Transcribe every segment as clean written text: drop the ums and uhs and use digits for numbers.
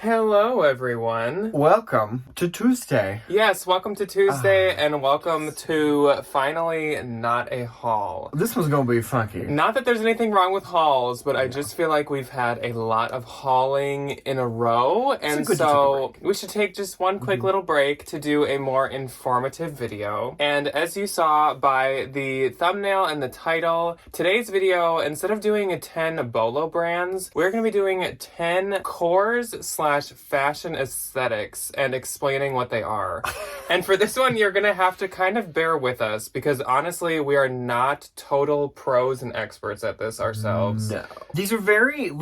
Hello, everyone. Welcome to Tuesday. Yes, welcome to Tuesday, and welcome to finally not a haul. This one's gonna be funky. Not that there's anything wrong with hauls, but I just feel like we've had a lot of hauling in a row, and so we should take just one quick little break to do a more informative video. And as you saw by the thumbnail and the title, today's video, instead of doing 10 bolo brands, we're going to be doing 10 cores / fashion aesthetics and explaining what they are. And for this one, you're gonna have to kind of bear with us because honestly, we are not total pros and experts at this ourselves. No. These are very,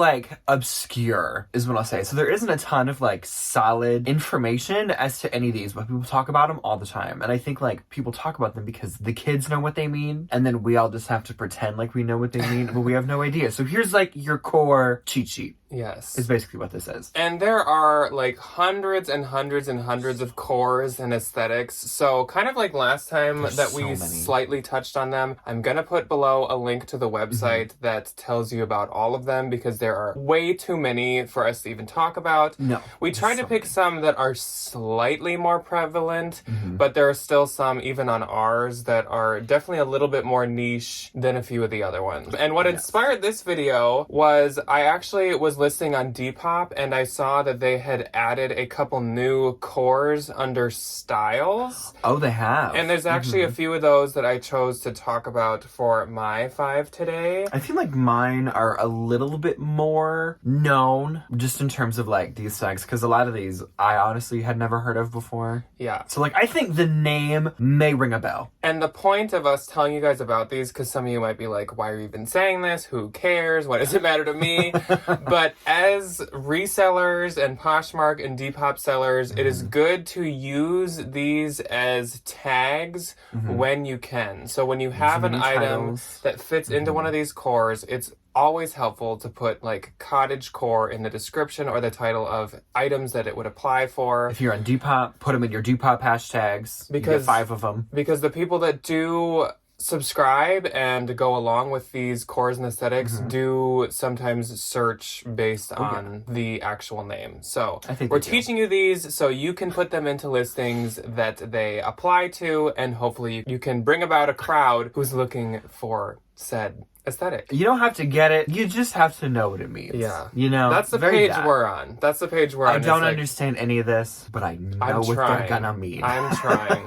obscure, is what I'll say. So there isn't a ton of, solid information as to any of these, but people talk about them all the time. And I think, people talk about them because the kids know what they mean, and then we all just have to pretend like we know what they mean, but we have no idea. So here's, your core cheat sheet. Yes. Is basically what this is. And there are hundreds and hundreds and hundreds of cores and aesthetics. So kind of like last time that we slightly touched on them, I'm going to put below a link to the website that tells you about all of them because there are way too many for us to even talk about. No. We tried to pick some that are slightly more prevalent, but there are still some even on ours that are definitely a little bit more niche than a few of the other ones. And what inspired this video was I actually was listening on Depop and I saw that they had added a couple new cores under styles. Oh, they have. And there's actually a few of those that I chose to talk about for my 5 today. I feel like mine are a little bit more known just in terms of the aesthetics because a lot of these I honestly had never heard of before. Yeah. So I think the name may ring a bell. And the point of us telling you guys about these, because some of you might be like, why are you even saying this? Who cares? What does it matter to me? But as resellers and Poshmark and Depop sellers, it is good to use these as tags when you can. So when you have an item that fits into one of these cores, it's always helpful to put Cottagecore in the description or the title of items that it would apply for. If you're on Depop, put them in your Depop hashtags. Because you get 5 of them. Because the people that do subscribe and go along with these cores and aesthetics do sometimes search based on the actual name. So we're teaching you these so you can put them into listings that they apply to, and hopefully you can bring about a crowd who's looking for said aesthetic. You don't have to get it. You just have to know what it means. Yeah. That's the page we're on. That's the page we're on. I don't understand any of this, but I know what they're gonna mean. I'm trying.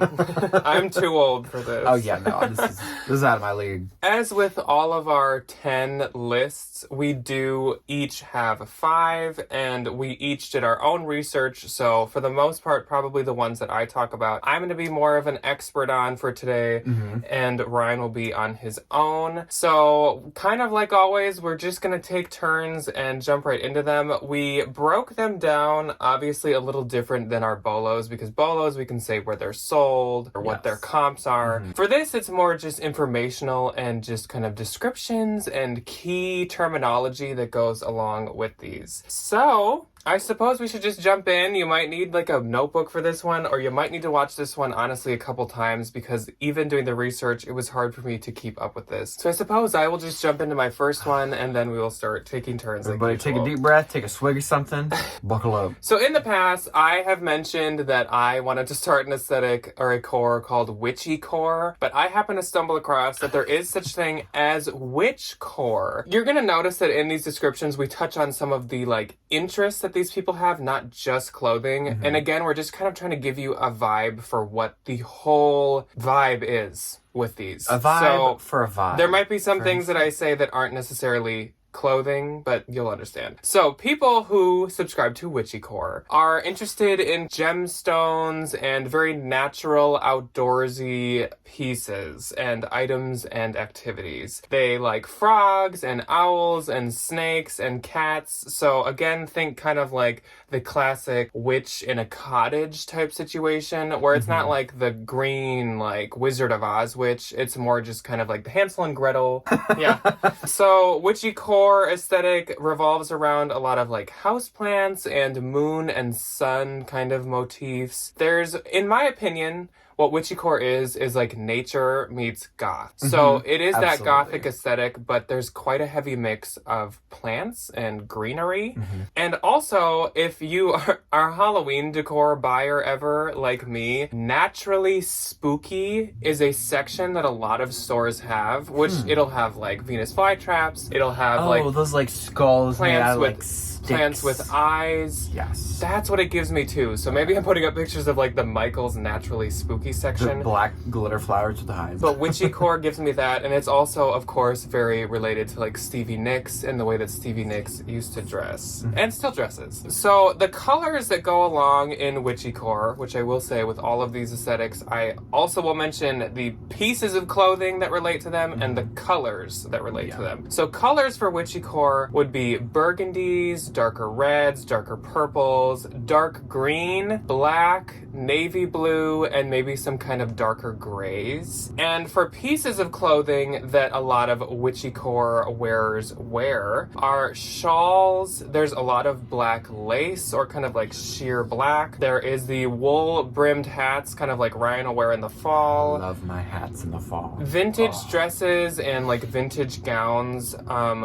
I'm too old for this. Oh yeah, no. This is out of my league. As with all of our 10 lists, we do each have 5, and we each did our own research. So for the most part, probably the ones that I talk about, I'm going to be more of an expert on for today, and Ryan will be on his own. So kind of like always, we're just going to take turns and jump right into them. We broke them down, obviously a little different than our bolos, because bolos we can say where they're sold or what their comps are. For this, it's more just informational and just kind of descriptions and key terminology that goes along with these. So I suppose we should just jump in. You might need a notebook for this one, or you might need to watch this one honestly a couple times because even doing the research, it was hard for me to keep up with this. So I suppose I will just jump into my first one and then we will start taking turns. Everybody take a deep breath, take a swig of something, buckle up. So in the past, I have mentioned that I wanted to start an aesthetic or a core called Witchcore, but I happen to stumble across that there is such thing as Witchcore. You're going to notice that in these descriptions, we touch on some of the interests that these people have, not just clothing. And again, we're just kind of trying to give you a vibe for what the whole vibe is with these. A vibe for a vibe. There might be some things that I say that aren't necessarily clothing, but you'll understand. So people who subscribe to Witchcore are interested in gemstones and very natural outdoorsy pieces and items and activities. They like frogs and owls and snakes and cats. So again, think kind of like the classic witch in a cottage type situation where it's not like the green Wizard of Oz witch. It's more just kind of like the Hansel and Gretel. Yeah. So Witchcore aesthetic revolves around a lot of houseplants and moon and sun kind of motifs. There's, in my opinion, what Witchcore is like nature meets goth. So it is that Absolutely. gothic aesthetic, but there's quite a heavy mix of plants and greenery. And also, if you are a Halloween decor buyer ever, like me, naturally spooky is a section that a lot of stores have, which it'll have like Venus flytraps, it'll have those like skulls made plants out of, with like sticks. plants with eyes. Yes. That's what it gives me too. So maybe I'm putting up pictures of like the Michael's naturally spooky The section. black glitter flowers with the hives. But Witchcore gives me that, and it's also, of course, very related to like Stevie Nicks and the way that Stevie Nicks used to dress and still dresses. So the colors that go along in Witchcore, which I will say with all of these aesthetics, I also will mention the pieces of clothing that relate to them and the colors that relate to them. So colors for Witchcore would be burgundies, darker reds, darker purples, dark green, black, navy blue, and maybe some kind of darker grays. And for pieces of clothing that a lot of Witchcore wearers wear are shawls. There's a lot of black lace or kind of like sheer black. There is the wool brimmed hats, kind of like Ryan will wear in the fall. Love my hats in the fall. Vintage dresses and like vintage gowns,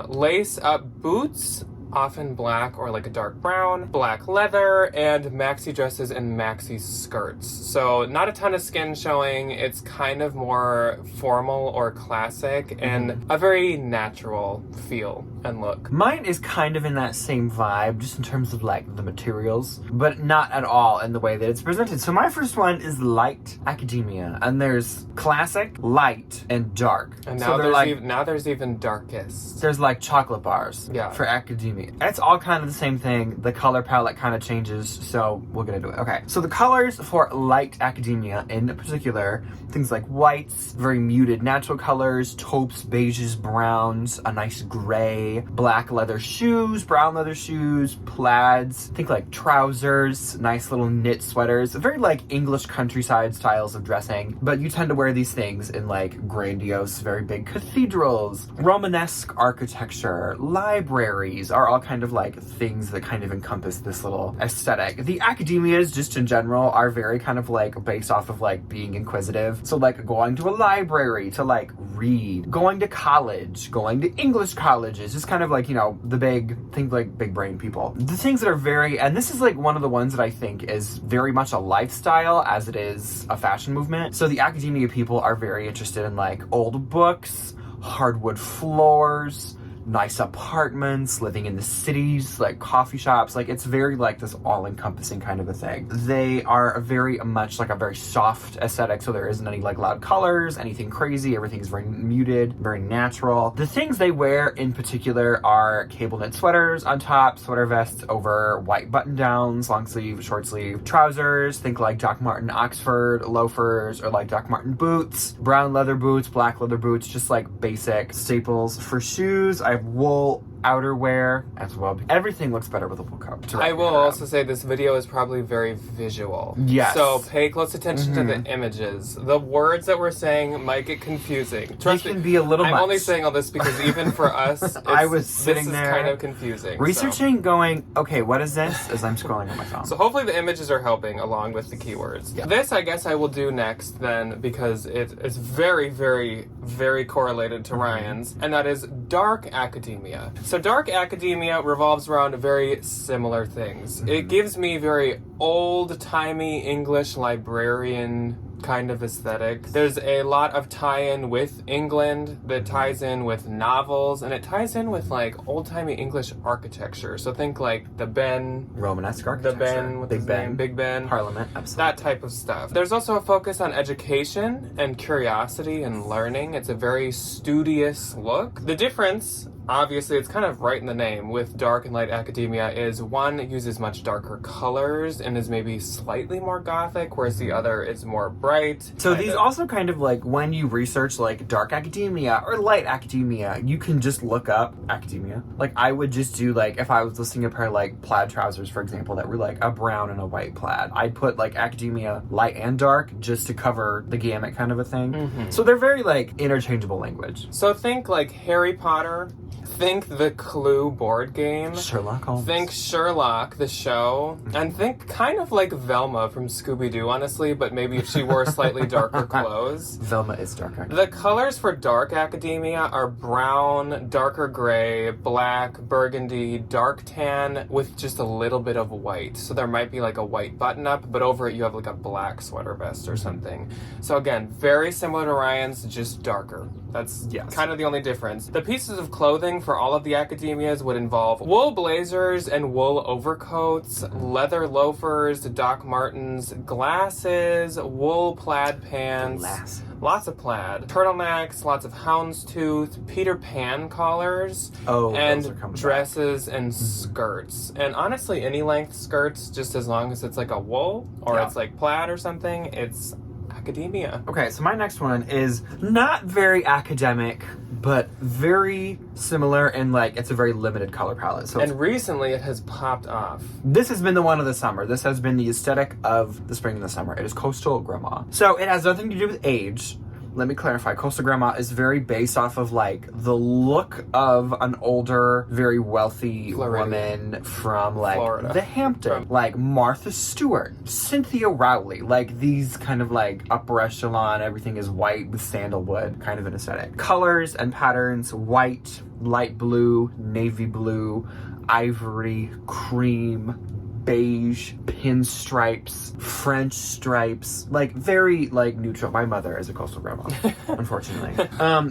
lace up boots, often black or like a dark brown, black leather, and maxi dresses and maxi skirts. So not a ton of skin showing. It's kind of more formal or classic and a very natural feel and look. Mine is kind of in that same vibe, just in terms of like the materials, but not at all in the way that it's presented. So my first one is light academia, and there's classic, light, and dark. And so now there's even darkest. There's like chocolate bars for academia. It's all kind of the same thing. The color palette kind of changes, so we'll get into it. Okay, so the colors for light academia in particular, things like whites, very muted natural colors, taupes, beiges, browns, a nice gray, black leather shoes, brown leather shoes, plaids, think like trousers, nice little knit sweaters, very like English countryside styles of dressing, but you tend to wear these things in like grandiose, very big cathedrals, Romanesque architecture, libraries are all kind of like things that kind of encompass this little aesthetic. The academias just in general are very kind of like based off of like being inquisitive. So like going to a library to like read, going to college, going to English colleges, just kind of like, you know, the big, think like big brain people. The things that are very, and this is like one of the ones that I think is very much a lifestyle as it is a fashion movement. So the academia people are very interested in like old books, hardwood floors, nice apartments, living in the cities, like coffee shops. Like it's very like this all-encompassing kind of a thing. They are very much like a very soft aesthetic, so there isn't any like loud colors, anything crazy. Everything's very muted, very natural. The things they wear in particular are cable knit sweaters on top, sweater vests over white button downs, long sleeve, short sleeve trousers, think like Doc Marten Oxford loafers or like Doc Marten boots, brown leather boots, black leather boots, just like basic staples. For shoes, I have wool outerwear as well. Everything looks better with a wool coat. I will also say this video is probably very visual. Yes. So pay close attention to the images. The words that we're saying might get confusing. Trust They can me, be a little I'm much. only saying all this because even for us, I was sitting this there is kind of confusing. researching, going, okay, what is this? As I'm scrolling on my phone. So hopefully the images are helping along with the keywords. Yeah. This I guess I will do next then because it is very, very, very correlated to Ryan's, and that is dark academia. So dark academia revolves around very similar things. It gives me very old-timey English librarian kind of aesthetic. There's a lot of tie-in with England that ties in with novels, and it ties in with like old-timey English architecture. So think like the Ben, Romanesque architecture. the Ben, what's his name? Big Ben. Parliament, absolutely. That type of stuff. There's also a focus on education and curiosity and learning. It's a very studious look. The difference, obviously, it's kind of right in the name with dark and light academia, is one uses much darker colors and is maybe slightly more gothic, whereas the other is more bright. So these also kind of like, when you research like dark academia or light academia, you can just look up academia. Like I would just do like, if I was listing a pair of like plaid trousers, for example, that were like a brown and a white plaid, I'd put like academia light and dark just to cover the gamut kind of a thing. So they're very like interchangeable language. So think like Harry Potter Think the Clue board game. Sherlock Holmes. Think Sherlock, the show. And think kind of like Velma from Scooby-Doo, honestly, but maybe if she wore slightly darker clothes. Velma is dark. The colors for dark academia are brown, darker gray, black, burgundy, dark tan, with just a little bit of white. So there might be like a white button-up, but over it you have like a black sweater vest or something. So again, very similar to Ryan's, just darker. That's kind of the only difference. The pieces of clothing for all of the academias would involve wool blazers and wool overcoats, leather loafers, Doc Martens, glasses, wool plaid pants, lots of plaid, turtlenecks, lots of houndstooth, Peter Pan collars, and dresses and skirts. And honestly, any length skirts, just as long as it's like a wool or it's like plaid or something, it's academia. Okay, so my next one is not very academic, but very similar in like it's a very limited color palette. So and recently it has popped off. This has been the one of the summer. This has been the aesthetic of the spring and the summer. It is Coastal Grandma. So it has nothing to do with age. Let me clarify. Coastal Grandma is very based off of like the look of an older, very wealthy woman from like Florida. the Hamptons, like Martha Stewart, Cynthia Rowley, like these kind of like upper echelon. Everything is white with sandalwood, kind of an aesthetic. Colors and patterns: white, light blue, navy blue, ivory, cream, beige, pinstripes, French stripes, like very like neutral. My mother is a coastal grandma, unfortunately.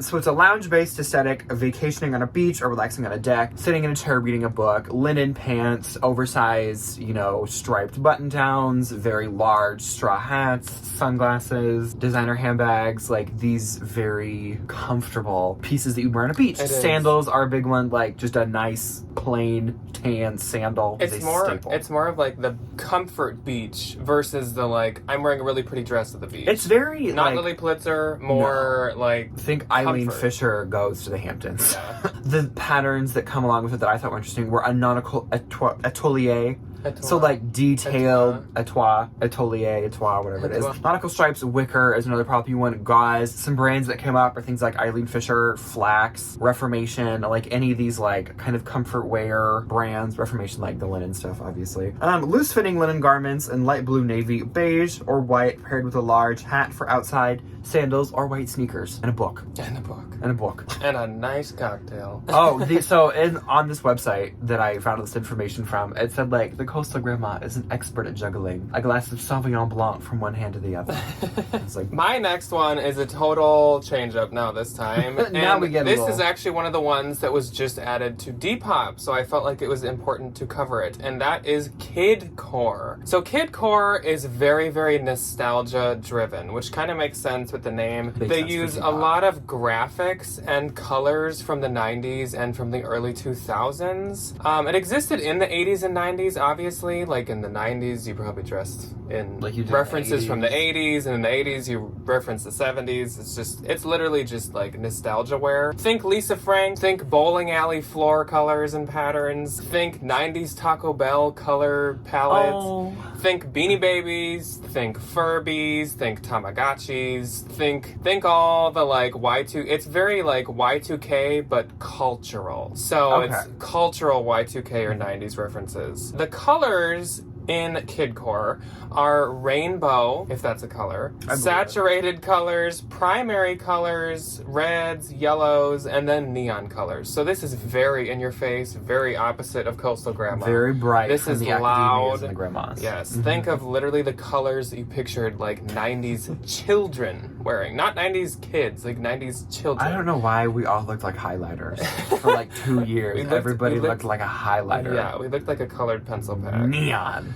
So it's a lounge-based aesthetic, vacationing on a beach or relaxing on a deck, sitting in a chair reading a book, linen pants, oversized, striped button-downs, very large straw hats, sunglasses, designer handbags, like these very comfortable pieces that you wear on a beach. Sandals are a big one, like just a nice plain tan sandal. It's more of like the comfort beach versus the like I'm wearing a really pretty dress to the beach. It's very not Lily Pulitzer, more like think Eileen Fisher goes to the Hamptons. Yeah. The patterns that come along with it that I thought were interesting were a nautical atelier. So like detailed atelier, whatever it is. Nautical stripes, wicker is another prop you want. Gauze. Some brands that came up are things like Eileen Fisher, Flax, Reformation, like any of these like kind of comfort wear brands. Reformation, like the linen stuff, obviously. Loose fitting linen garments in light blue, navy, beige, or white, paired with a large hat for outside, sandals, or white sneakers, and a book. And a nice cocktail. On this website that I found this information from, it said like the coastal grandma is an expert at juggling a glass of Sauvignon Blanc from one hand to the other. It's like my next one is a total change up now this time. Now we get this is actually one of the ones that was just added to Depop, so I felt like it was important to cover it, and that is Kidcore. So Kidcore is very, very nostalgia driven, which kind of makes sense with the name. They use a lot of graphics and colors from the 90s and from the early 2000s. It existed in the 80s and 90s, obviously. Like in the 90s, you probably dressed in like references from the 80s, and in the 80s, you reference the 70s. It's literally just like nostalgia wear. Think Lisa Frank, think bowling alley floor colors and patterns, think 90s Taco Bell color palettes, think Beanie Babies, think Furbies, think Tamagotchis, think all the like Y2, it's very like Y2K, but cultural. So it's cultural Y2K or 90s references. The colors in Kidcore are rainbow, if that's a color, saturated colors, primary colors, reds, yellows, and then neon colors. So this is very in your face, very opposite of Coastal Grandma. Very bright. This is loud. And the grandmas. Yes. Mm-hmm. Think of literally the colors that you pictured like 90s children wearing. Not 90s kids, like 90s children. I don't know why we all looked like highlighters for like 2 years. Everybody looked like a highlighter. Yeah, we looked like a colored pencil pack. Neon.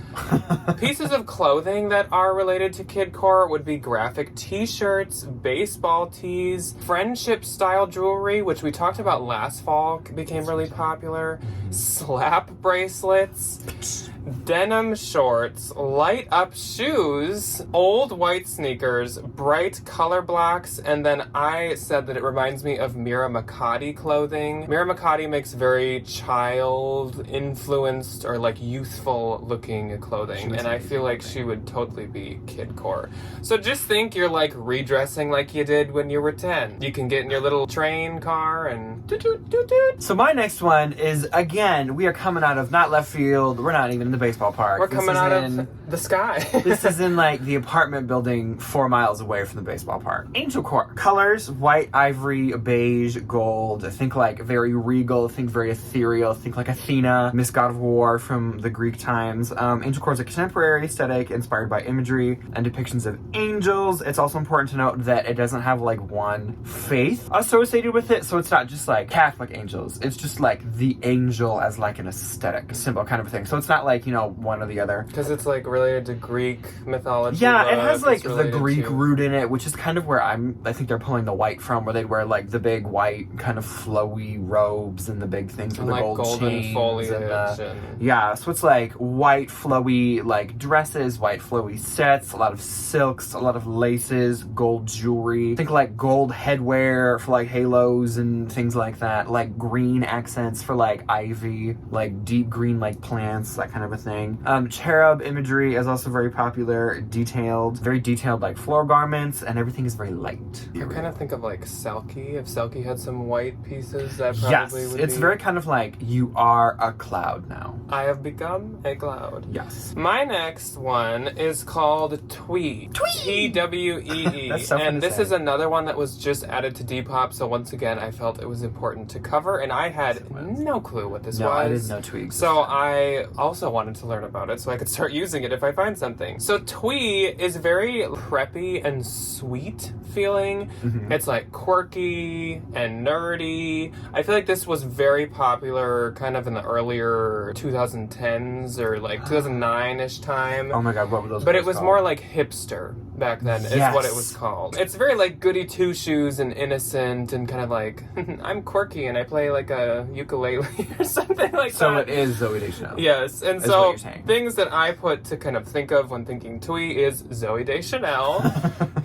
Pieces of clothing that are related to Kidcore would be graphic t-shirts, baseball tees, friendship-style jewelry, which we talked about last fall, became really popular, slap bracelets, denim shorts, light up shoes, old white sneakers, bright color blocks, and then I said that it reminds me of Mira Makati clothing. Mira Makati makes very child influenced or like youthful looking clothing, and I feel like she would totally be Kidcore. So just think you're like redressing like you did when you were 10. You can get in your little train car and doot doot doot doot. So my next one is, again, we are coming out of not left field. We're not even in the baseball park. We're coming out of the sky. This is in like the apartment building 4 miles away from the baseball park. Angelcore. Colors, white, ivory, beige, gold. I think like very regal, think very ethereal, think like Athena, Miss God of War from the Greek times. Angelcore is a contemporary aesthetic inspired by imagery and depictions of angels. It's also important to note that it doesn't have like one faith associated with it, so it's not just like Catholic angels. It's just like the angel as like an aesthetic symbol kind of a thing. So it's not like, you know, one or the other. Because it's like related to Greek mythology. Yeah, it has like It's the Greek to... root in it, which is kind of where I think they're pulling the white from, where they'd wear like the big white kind of flowy robes and the big things with and the like gold golden chains foliage and yeah, so it's like white flowy like dresses, white flowy sets, a lot of silks, a lot of laces, gold jewelry. Think like gold headwear for like halos and things like that, like green accents for like ivy, like deep green like plants, that kind of a thing. Cherub imagery is also very popular, very detailed like floor garments, and everything is very light. You kind of think of like Selkie. If Selkie had some white pieces, that probably would it's be... very kind of like you are a cloud now. I have become a cloud. Yes. My next one is called Twee. Twee. That's so fun and to this say. is another one that was just added to Depop, so once again I felt it was important to cover, and I had no clue what this was. I didn't know Twee existed. So I also wanted to learn about it so I could start using it if I find something. So Twee is very preppy and sweet feeling. Mm-hmm. It's like quirky and nerdy. I feel like this was very popular kind of in the earlier 2010s or like 2009-ish time. Oh my god, what were those? But it was called? more like hipster back then, is what it was called. It's very like goody two shoes and innocent and kind of like, I'm quirky and I play like a ukulele or something like that. So it is Zooey Deschanel. Yes, and Is so what you're saying. things that I put to kind of think of when thinking Twee is Zooey Deschanel,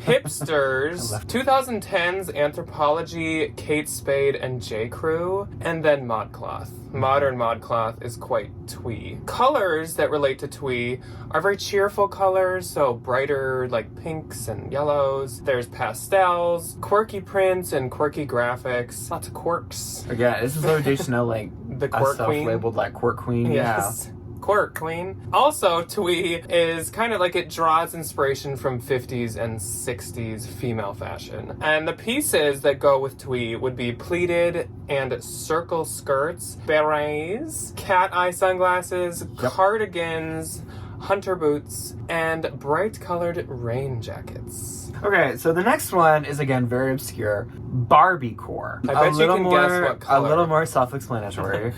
hipsters, 2010s Anthropology, Kate Spade and J. Crew, and then ModCloth. Modern ModCloth is quite Twee. Colors that relate to Twee are very cheerful colors, so brighter like pinks and yellows. There's pastels, quirky prints and quirky graphics. Lots of quirks. Again, this is Zooey Deschanel, like The a quirk queen. self-labeled like quirk queen. Yes. Quirk queen. Also, Twee is kind of like it draws inspiration from 50s and 60s female fashion. And the pieces that go with Twee would be pleated and circle skirts, berets, cat eye sunglasses, cardigans, hunter boots, and bright colored rain jackets. Okay, so the next one is again very obscure. Barbiecore. I bet you can guess what color. A little more self-explanatory.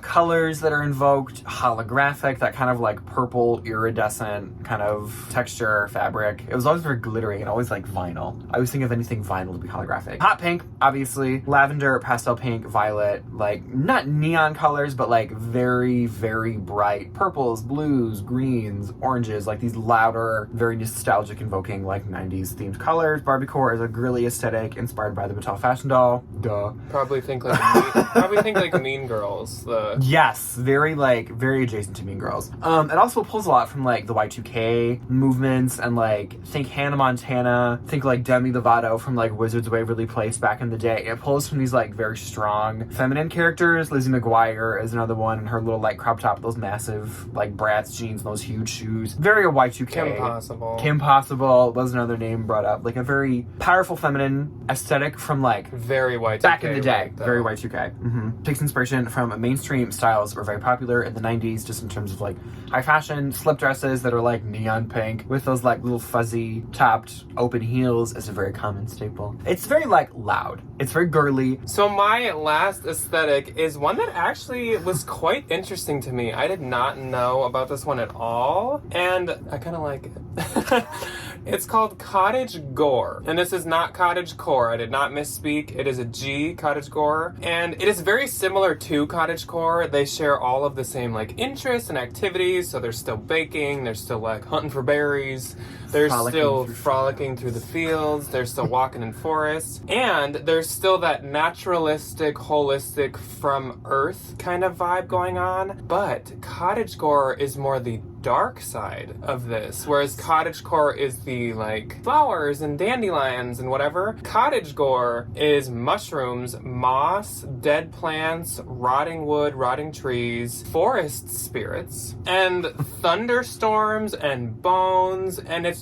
Colors that are invoked, holographic, that kind of like purple iridescent kind of texture, fabric. It was always very glittery and always like vinyl. I always think of anything vinyl to be holographic. Hot pink, obviously. Lavender, pastel pink, violet, like not neon colors, but like very, very bright purples, blues, greens, oranges, like these louder, very nostalgic invoking like 90s themed colors. Barbiecore is a girly aesthetic inspired by the Mattel fashion doll. Duh. Probably think like Mean Girls. Yes, very adjacent to Mean Girls. It also pulls a lot from like the Y2K movements and like think Hannah Montana, think like Demi Lovato from like Wizards of Waverly Place back in the day. It pulls from these like very strong feminine characters. Lizzie McGuire is another one, and her little like crop top, those massive like Bratz jeans, and those huge shoes. Very a Y2K. Kim Possible was another name brought up. Like a very powerful feminine aesthetic from like very Y2K back in the day. Right, very Y2K. Takes inspiration from mainstream styles that were very popular in the 90s, just in terms of like high fashion slip dresses that are like neon pink with those like little fuzzy topped open heels is a very common staple. It's very like loud. It's very girly. So my last aesthetic is one that actually was quite interesting to me. I did not know about this one at all, and I kind of like it. It's called Cottage Gore, and this is not Cottagecore. I did not misspeak. It is a G, Cottage Gore, and it is very similar to Cottage Cottagecore, they share all of the same like interests and activities. So they're still baking, they're still like hunting for berries, they're still frolicking through the fields, they're still walking in forests, and there's still that naturalistic, holistic, from earth kind of vibe going on. But Cottagecore is more the dark side of this, whereas Cottagecore is the like flowers and dandelions and whatever. Cottagecore is mushrooms, moss, dead plants, rotting wood, rotting trees, forest spirits, and thunderstorms and bones, and it's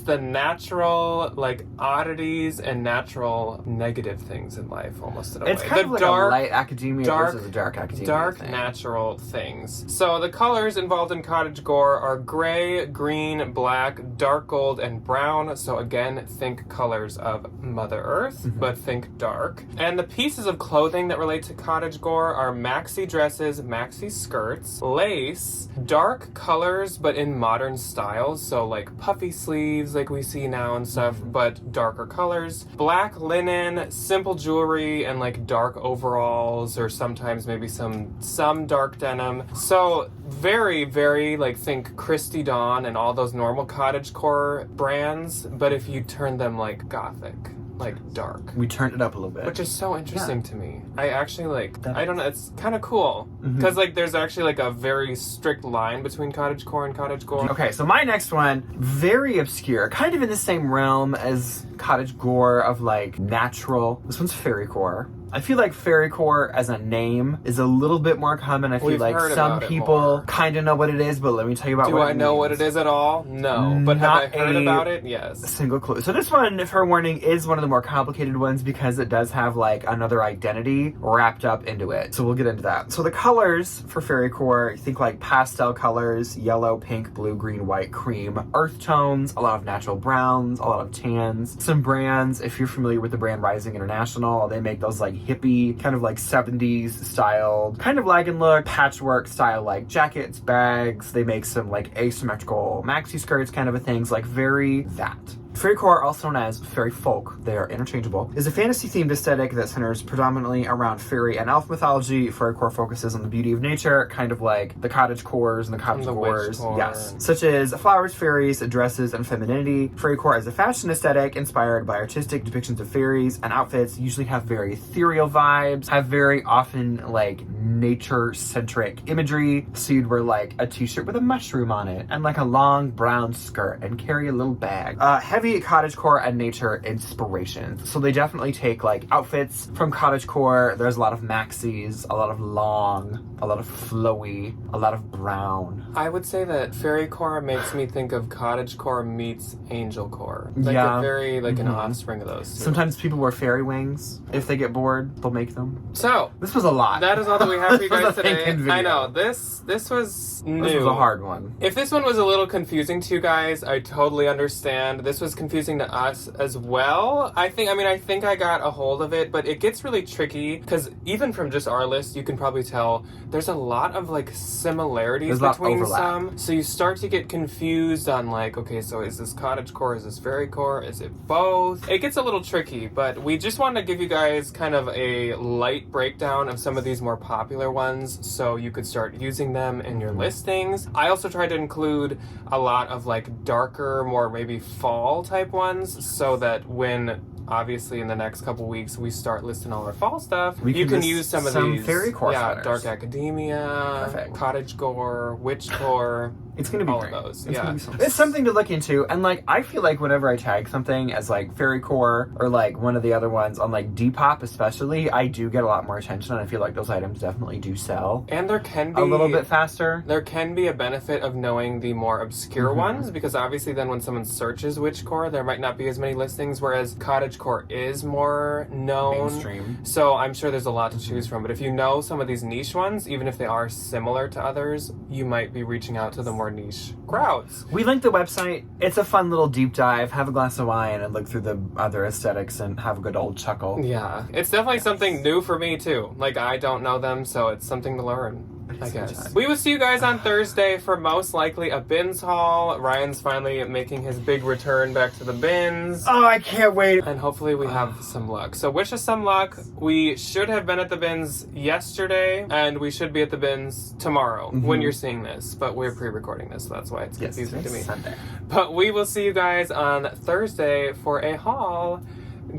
the natural like oddities and natural negative things in life almost in a way. It's kind of like a light academia versus a dark academia dark thing. Natural things. So the colors involved in Cottagecore are gray, green, black, dark gold, and brown. So again, think colors of Mother Earth, but think dark. And the pieces of clothing that relate to Cottagecore are maxi dresses, maxi skirts, lace, dark colors but in modern styles, so like puffy sleeves like we see now and stuff, but darker colors, black linen, simple jewelry, and like dark overalls, or sometimes maybe some dark denim. So very, very like think Christy Dawn and all those normal Cottagecore brands, but if you turn them like gothic, like dark. We turned it up a little bit. Which is so interesting to me. I actually like, I don't know, it's kind of cool. Because like there's actually like a very strict line between Cottagecore and Cottagecore. Okay, so my next one, very obscure, kind of in the same realm as Cottagecore of like natural. This one's Fairycore. I feel like Fairycore as a name is a little bit more common. I feel We've like heard some about it people more. kind of know what it is, but let me tell you about Do what I it know means. what it is at all? No. But have I heard about it? Yes. Single clue. So this one, fair warning, is one of the more complicated ones because it does have like another identity wrapped up into it. So we'll get into that. So the colors for Fairycore, think like pastel colors, yellow, pink, blue, green, white, cream, earth tones, a lot of natural browns, a lot of tans. Some brands, if you're familiar with the brand Rising International, they make those like hippie, kind of like 70s styled, kind of Lagan look, patchwork style like jackets, bags. They make some like asymmetrical maxi skirts kind of a things, like very that. Fairycore, also known as fairy folk, they are interchangeable, is a fantasy-themed aesthetic that centers predominantly around fairy and elf mythology. Fairycore focuses on the beauty of nature, kind of like the Cottagecores and the Cottagegores, yes, such as flowers, fairies, dresses, and femininity. Fairycore is a fashion aesthetic inspired by artistic depictions of fairies, and outfits usually have very ethereal vibes, have very often like nature-centric imagery. So you'd wear like a t-shirt with a mushroom on it, and like a long brown skirt, and carry a little bag. Heavy Cottagecore and nature inspirations. So they definitely take like outfits from Cottagecore. There's a lot of maxis, a lot of long, a lot of flowy, a lot of brown. I would say that Fairycore makes me think of Cottagecore meets Angelcore. Like Yeah. a very like an offspring of those two. Sometimes people wear fairy wings. If they get bored, they'll make them. So This was a lot. that is all that we have for you This was guys a today. thinking video. I know this was new. This was a hard one. If this one was a little confusing to you guys, I totally understand. This was confusing to us as well. I think I got a hold of it, but it gets really tricky because even from just our list, you can probably tell there's a lot of like similarities between some. So you start to get confused on like, okay, so is this Cottagecore? Is this Fairycore? Is it both? It gets a little tricky, but we just wanted to give you guys kind of a light breakdown of some of these more popular ones so you could start using them in your listings. I also tried to include a lot of like darker, more maybe fall type ones so that when obviously in the next couple weeks we start listing all our fall stuff, you can use some of these Fairycore sweaters. Dark Academia, Perfect. Cottagecore, Witchcore. It's gonna be all great. of those. It's Yeah. gonna be something. It's something to look into, and like I feel like whenever I tag something as like Fairycore or like one of the other ones on like Depop especially, I do get a lot more attention, and I feel like those items definitely do sell And there can be a little bit faster. There can be a benefit of knowing the more obscure ones, because obviously then when someone searches Witchcore, there might not be as many listings, whereas Cottagecore is more known. Mainstream. So I'm sure there's a lot to choose from. But if you know some of these niche ones, even if they are similar to others, you might be reaching out to the more niche crowds. We linked the website. It's a fun little deep dive. Have a glass of wine and look through the other aesthetics and have a good old chuckle. Yeah, it's definitely something new for me too. Like I don't know them, so it's something to learn. I guess. We will see you guys on Thursday for most likely a bins haul. Ryan's finally making his big return back to the bins. Oh, I can't wait. And hopefully we have some luck. So wish us some luck. We should have been at the bins yesterday, and we should be at the bins tomorrow when you're seeing this. But we're pre-recording this, so that's why it's confusing to me. Sunday. But we will see you guys on Thursday for a haul.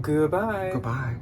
Goodbye. Goodbye.